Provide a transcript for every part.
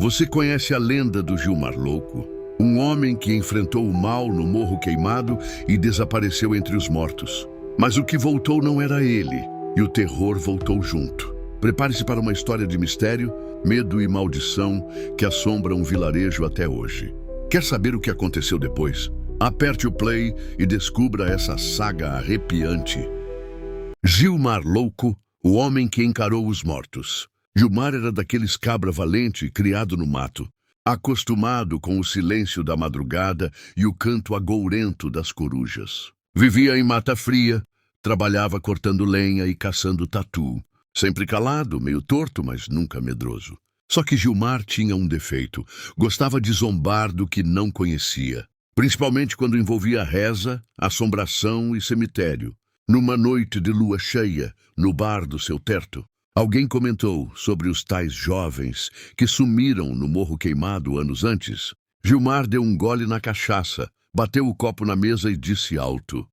Você conhece a lenda do Gilmar Louco? Um homem que enfrentou o mal no Morro Queimado e desapareceu entre os mortos. Mas o que voltou não era ele, e o terror voltou junto. Prepare-se para uma história de mistério, medo e maldição que assombra um vilarejo até hoje. Quer saber o que aconteceu depois? Aperte o play e descubra essa saga arrepiante. Gilmar Louco, o homem que encarou os mortos. Gilmar era daqueles cabra valente criado no mato, acostumado com o silêncio da madrugada e o canto agourento das corujas. Vivia em Mata Fria, trabalhava cortando lenha e caçando tatu. Sempre calado, meio torto, mas nunca medroso. Só que Gilmar tinha um defeito. Gostava de zombar do que não conhecia. Principalmente quando envolvia reza, assombração e cemitério. Numa noite de lua cheia, no bar do seu terto, alguém comentou sobre os tais jovens que sumiram no Morro Queimado anos antes. Gilmar deu um gole na cachaça, bateu o copo na mesa e disse alto: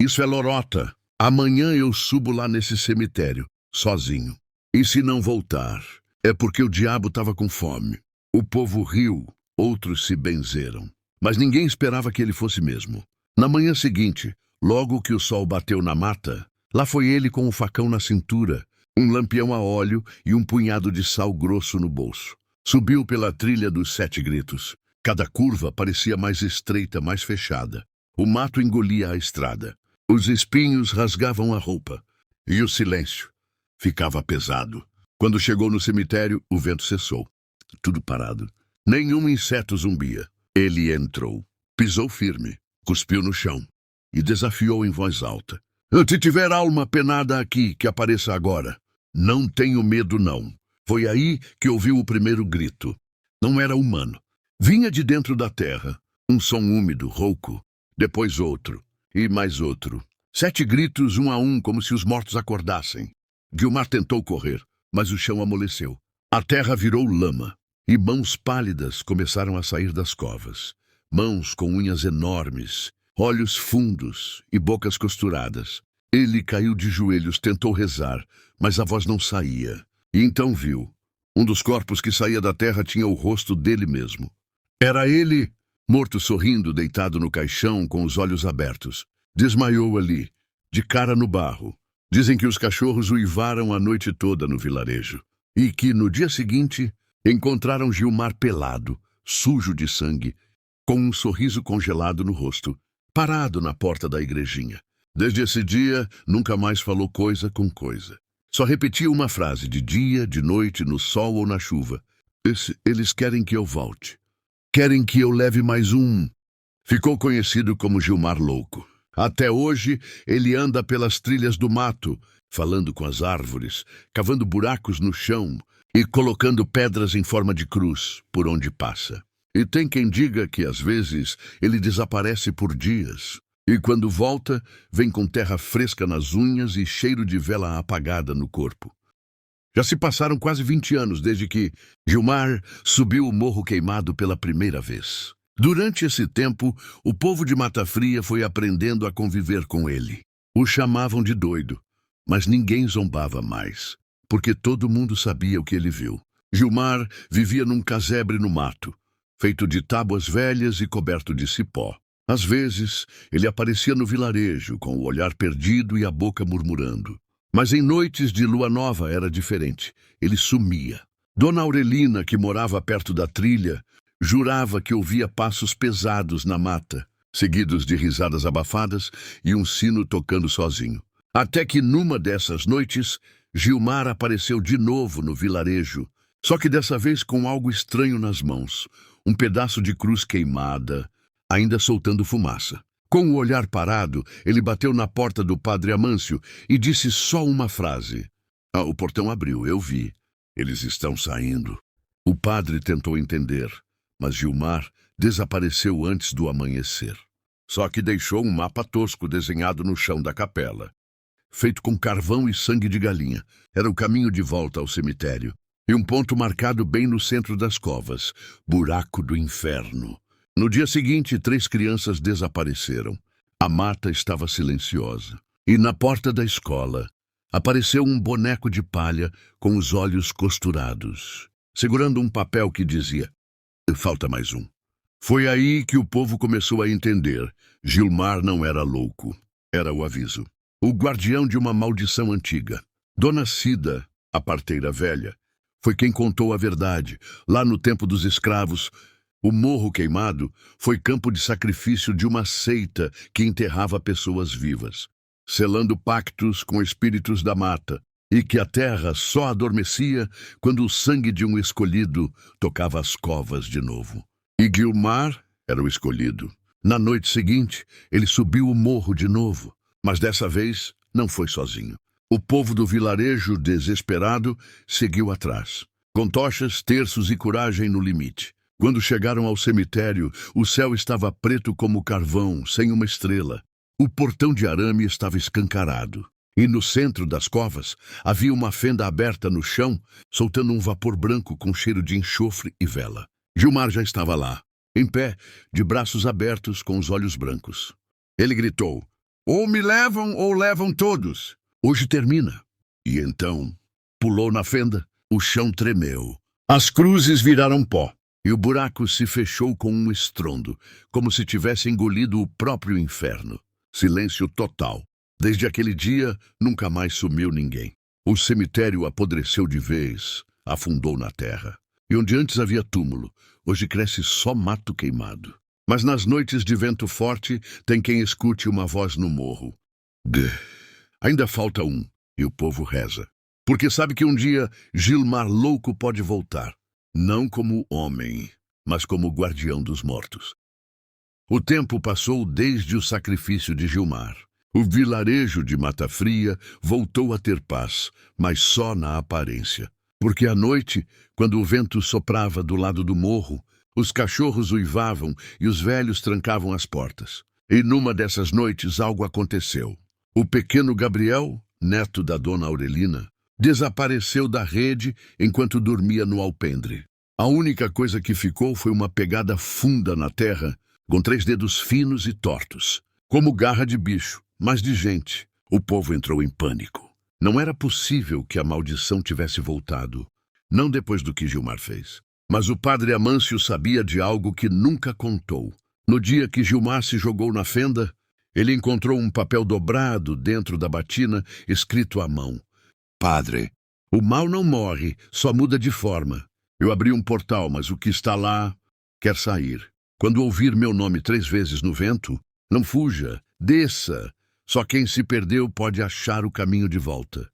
Isso é lorota. Amanhã eu subo lá nesse cemitério, sozinho. E se não voltar, é porque o diabo estava com fome. O povo riu, outros se benzeram. Mas ninguém esperava que ele fosse mesmo. Na manhã seguinte, logo que o sol bateu na mata, lá foi ele com o facão na cintura, um lampião a óleo e um punhado de sal grosso no bolso. Subiu pela trilha dos 7 gritos. Cada curva parecia mais estreita, mais fechada. O mato engolia a estrada. Os espinhos rasgavam a roupa. E o silêncio ficava pesado. Quando chegou no cemitério, o vento cessou. Tudo parado. Nenhum inseto zumbia. Ele entrou. Pisou firme. Cuspiu no chão. E desafiou em voz alta: Se tiver alma penada aqui, que apareça agora. Não tenho medo, não. Foi aí que ouviu o primeiro grito. Não era humano. Vinha de dentro da terra. Um som úmido, rouco. Depois outro. E mais outro. 7 gritos, um a um, como se os mortos acordassem. Gilmar tentou correr, mas o chão amoleceu. A terra virou lama. E mãos pálidas começaram a sair das covas. Mãos com unhas enormes, olhos fundos e bocas costuradas. Ele caiu de joelhos, tentou rezar, mas a voz não saía. E então viu. Um dos corpos que saía da terra tinha o rosto dele mesmo. Era ele, morto sorrindo, deitado no caixão, com os olhos abertos. Desmaiou ali, de cara no barro. Dizem que os cachorros uivaram a noite toda no vilarejo. E que, no dia seguinte, encontraram Gilmar pelado, sujo de sangue, com um sorriso congelado no rosto, parado na porta da igrejinha. Desde esse dia, nunca mais falou coisa com coisa. Só repetia uma frase de dia, de noite, no sol ou na chuva. Eles querem que eu volte. Querem que eu leve mais um. Ficou conhecido como Gilmar Louco. Até hoje, ele anda pelas trilhas do mato, falando com as árvores, cavando buracos no chão e colocando pedras em forma de cruz por onde passa. E tem quem diga que, às vezes, ele desaparece por dias. E quando volta, vem com terra fresca nas unhas e cheiro de vela apagada no corpo. Já se passaram quase 20 anos desde que Gilmar subiu o Morro Queimado pela primeira vez. Durante esse tempo, o povo de Mata Fria foi aprendendo a conviver com ele. O chamavam de doido, mas ninguém zombava mais, porque todo mundo sabia o que ele viu. Gilmar vivia num casebre no mato, feito de tábuas velhas e coberto de cipó. Às vezes, ele aparecia no vilarejo, com o olhar perdido e a boca murmurando. Mas em noites de lua nova era diferente. Ele sumia. Dona Aurelina, que morava perto da trilha, jurava que ouvia passos pesados na mata, seguidos de risadas abafadas e um sino tocando sozinho. Até que numa dessas noites, Gilmar apareceu de novo no vilarejo, só que dessa vez com algo estranho nas mãos. Um pedaço de cruz queimada, ainda soltando fumaça. Com o olhar parado, ele bateu na porta do padre Amâncio e disse só uma frase. O portão abriu, eu vi. Eles estão saindo. O padre tentou entender, mas Gilmar desapareceu antes do amanhecer. Só que deixou um mapa tosco desenhado no chão da capela. Feito com carvão e sangue de galinha. Era o caminho de volta ao cemitério. E um ponto marcado bem no centro das covas. Buraco do inferno. No dia seguinte, 3 crianças desapareceram. A mata estava silenciosa. E na porta da escola, apareceu um boneco de palha com os olhos costurados. segurando um papel que dizia: falta mais um. Foi aí que o povo começou a entender. Gilmar não era louco. Era o aviso. O guardião de uma maldição antiga. Dona Cida, a parteira velha, foi quem contou a verdade. Lá no tempo dos escravos, o Morro Queimado foi campo de sacrifício de uma seita que enterrava pessoas vivas, selando pactos com espíritos da mata, e que a terra só adormecia quando o sangue de um escolhido tocava as covas de novo. E Gilmar era o escolhido. Na noite seguinte, ele subiu o morro de novo, mas dessa vez não foi sozinho. O povo do vilarejo, desesperado, seguiu atrás, com tochas, terços e coragem no limite. Quando chegaram ao cemitério, o céu estava preto como carvão, sem uma estrela. O portão de arame estava escancarado. E no centro das covas havia uma fenda aberta no chão, soltando um vapor branco com cheiro de enxofre e vela. Gilmar já estava lá, em pé, de braços abertos, com os olhos brancos. Ele gritou: ou me levam ou levam todos. Hoje termina. E então pulou na fenda. O chão tremeu. As cruzes viraram pó. E o buraco se fechou com um estrondo, como se tivesse engolido o próprio inferno. Silêncio total. Desde aquele dia, nunca mais sumiu ninguém. O cemitério apodreceu de vez, afundou na terra. E onde antes havia túmulo, hoje cresce só mato queimado. Mas nas noites de vento forte, tem quem escute uma voz no morro. Ainda falta um, e o povo reza. Porque sabe que um dia Gilmar louco pode voltar. Não como homem, mas como guardião dos mortos. O tempo passou desde o sacrifício de Gilmar. O vilarejo de Mata Fria voltou a ter paz, mas só na aparência. Porque à noite, quando o vento soprava do lado do morro, os cachorros uivavam e os velhos trancavam as portas. E numa dessas noites algo aconteceu. O pequeno Gabriel, neto da dona Aurelina, desapareceu da rede enquanto dormia no alpendre. A única coisa que ficou foi uma pegada funda na terra, com 3 dedos finos e tortos, como garra de bicho, mas de gente. O povo entrou em pânico. Não era possível que a maldição tivesse voltado, não depois do que Gilmar fez. Mas o padre Amâncio sabia de algo que nunca contou. No dia que Gilmar se jogou na fenda, ele encontrou um papel dobrado dentro da batina, escrito à mão. Padre, o mal não morre, só muda de forma. Eu abri um portal, mas o que está lá quer sair. Quando ouvir meu nome 3 vezes no vento, não fuja, desça. Só quem se perdeu pode achar o caminho de volta.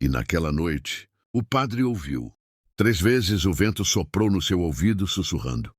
E naquela noite, o padre ouviu. 3 vezes o vento soprou no seu ouvido, sussurrando: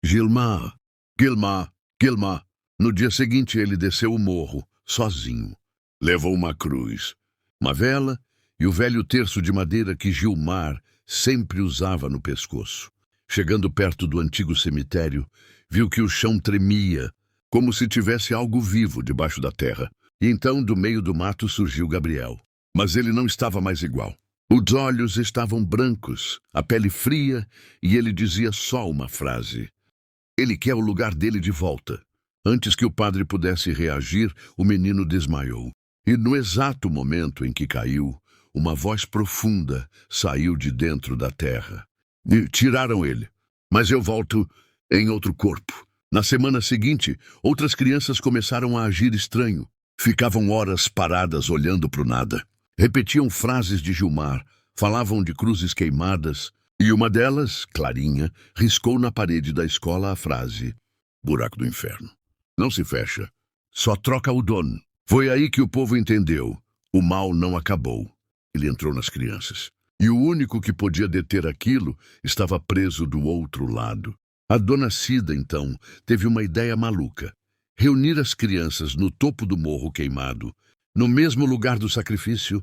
Gilmar, Gilmar, Gilmar. No dia seguinte ele desceu o morro, sozinho. Levou uma cruz, uma vela e o velho terço de madeira que Gilmar sempre usava no pescoço. Chegando perto do antigo cemitério, viu que o chão tremia, como se tivesse algo vivo debaixo da terra. E então, do meio do mato, surgiu Gabriel. Mas ele não estava mais igual. Os olhos estavam brancos, a pele fria, e ele dizia só uma frase. Ele quer o lugar dele de volta. Antes que o padre pudesse reagir, o menino desmaiou. E no exato momento em que caiu, uma voz profunda saiu de dentro da terra. E tiraram ele. Mas eu volto em outro corpo. Na semana seguinte, outras crianças começaram a agir estranho. Ficavam horas paradas olhando para o nada. Repetiam frases de Gilmar, falavam de cruzes queimadas, e uma delas, Clarinha, riscou na parede da escola a frase: buraco do inferno. Não se fecha, só troca o dono. Foi aí que o povo entendeu. O mal não acabou. Ele entrou nas crianças. E o único que podia deter aquilo estava preso do outro lado. A dona Cida, então, teve uma ideia maluca. Reunir as crianças no topo do morro queimado, no mesmo lugar do sacrifício,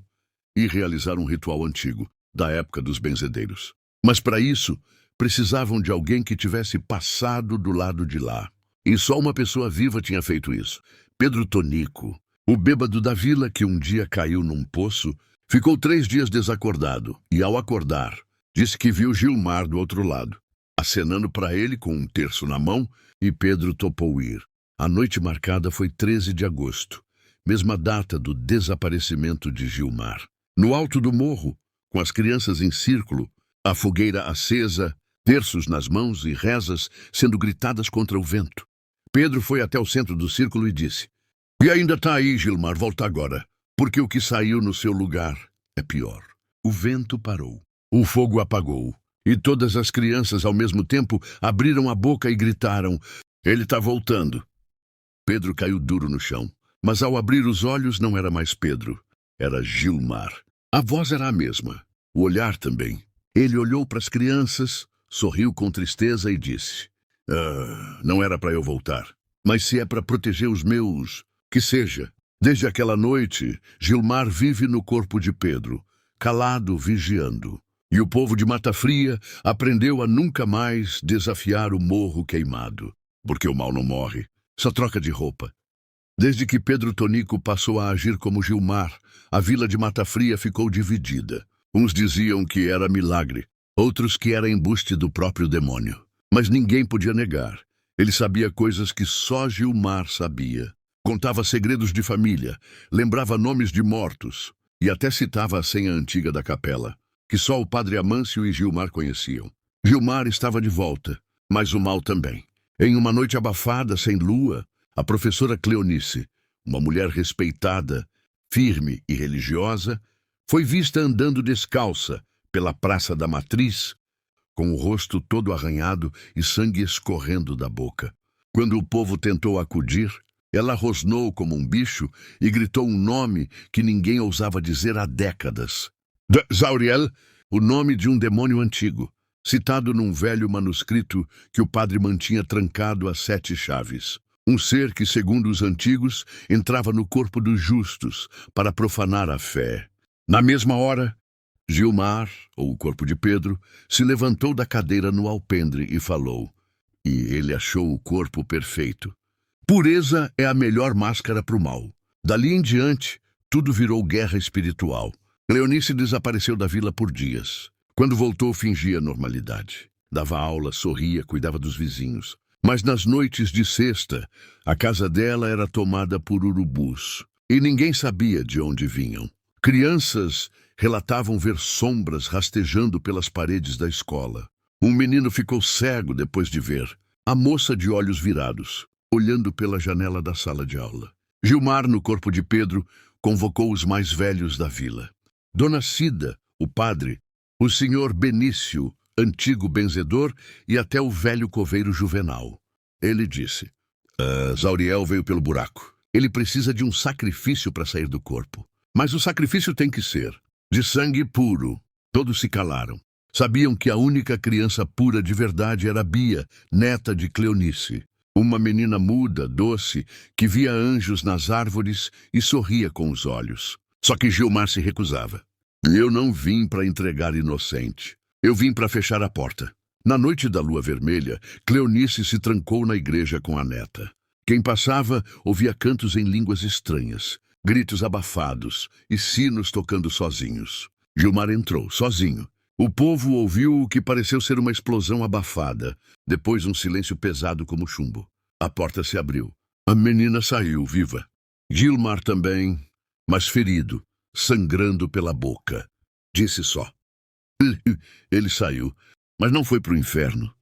e realizar um ritual antigo, da época dos benzedeiros. Mas para isso, precisavam de alguém que tivesse passado do lado de lá. E só uma pessoa viva tinha feito isso. Pedro Tonico, o bêbado da vila que um dia caiu num poço, ficou 3 dias desacordado, e ao acordar, disse que viu Gilmar do outro lado, acenando para ele com um terço na mão, e Pedro topou ir. A noite marcada foi 13 de agosto, mesma data do desaparecimento de Gilmar. No alto do morro, com as crianças em círculo, A fogueira acesa, terços nas mãos e rezas sendo gritadas contra o vento. Pedro foi até o centro do círculo e disse: "E ainda está aí, Gilmar, volta agora, porque o que saiu no seu lugar é pior." O vento parou. O fogo apagou. E todas as crianças, ao mesmo tempo, abriram a boca e gritaram: "Ele está voltando." Pedro caiu duro no chão. Mas ao abrir os olhos não era mais Pedro. Era Gilmar. A voz era a mesma. O olhar também. Ele olhou para as crianças, sorriu com tristeza e disse: não era para eu voltar. Mas se é para proteger os meus, que seja." Desde aquela noite, Gilmar vive no corpo de Pedro, calado, vigiando. E o povo de Mata Fria aprendeu a nunca mais desafiar o morro queimado. Porque o mal não morre, só troca de roupa. Desde que Pedro Tonico passou a agir como Gilmar, a vila de Mata Fria ficou dividida. Uns diziam que era milagre, outros que era embuste do próprio demônio. Mas ninguém podia negar. Ele sabia coisas que só Gilmar sabia. Contava segredos de família, lembrava nomes de mortos e até citava a senha antiga da capela, que só o padre Amâncio e Gilmar conheciam. Gilmar estava de volta, mas o mal também. Em uma noite abafada, sem lua, a professora Cleonice, uma mulher respeitada, firme e religiosa, foi vista andando descalça pela Praça da Matriz, com o rosto todo arranhado e sangue escorrendo da boca. Quando o povo tentou acudir, ela rosnou como um bicho e gritou um nome que ninguém ousava dizer há décadas. Zauriel, o nome de um demônio antigo, citado num velho manuscrito que o padre mantinha trancado a 7 chaves. Um ser que, segundo os antigos, entrava no corpo dos justos para profanar a fé. Na mesma hora, Gilmar, ou o corpo de Pedro, se levantou da cadeira no alpendre e falou. E ele achou o corpo perfeito. Pureza é a melhor máscara para o mal. Dali em diante, tudo virou guerra espiritual. Cleonice desapareceu da vila por dias. Quando voltou, fingia normalidade. Dava aula, sorria, cuidava dos vizinhos. Mas nas noites de sexta, a casa dela era tomada por urubus. E ninguém sabia de onde vinham. Crianças relatavam ver sombras rastejando pelas paredes da escola. Um menino ficou cego depois de ver a moça de olhos virados, olhando pela janela da sala de aula. Gilmar, no corpo de Pedro, convocou os mais velhos da vila. Dona Cida, o padre, o senhor Benício, antigo benzedor, e até o velho coveiro Juvenal. Ele disse: Zauriel veio pelo buraco. Ele precisa de um sacrifício para sair do corpo. Mas o sacrifício tem que ser de sangue puro. Todos se calaram. Sabiam que a única criança pura de verdade era Bia, neta de Cleonice. Uma menina muda, doce, que via anjos nas árvores e sorria com os olhos. Só que Gilmar se recusava. Eu não vim para entregar inocente. Eu vim para fechar a porta. Na noite da lua vermelha, Cleonice se trancou na igreja com a neta. Quem passava ouvia cantos em línguas estranhas, gritos abafados e sinos tocando sozinhos. Gilmar entrou, sozinho. O povo ouviu o que pareceu ser uma explosão abafada, depois um silêncio pesado como chumbo. A porta se abriu. A menina saiu, viva. Gilmar também, mas ferido, sangrando pela boca. Disse só. Ele saiu, mas não foi para o inferno.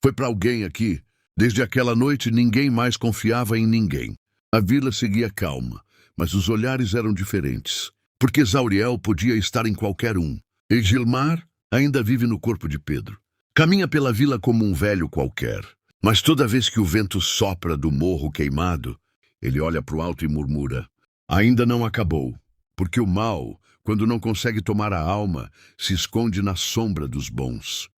Foi para alguém aqui. Desde aquela noite, ninguém mais confiava em ninguém. A vila seguia calma, mas os olhares eram diferentes, porque Zauriel podia estar em qualquer um. E Gilmar ainda vive no corpo de Pedro. Caminha pela vila como um velho qualquer. Mas toda vez que o vento sopra do morro queimado, ele olha para o alto e murmura: ainda não acabou, porque o mal, quando não consegue tomar a alma, se esconde na sombra dos bons.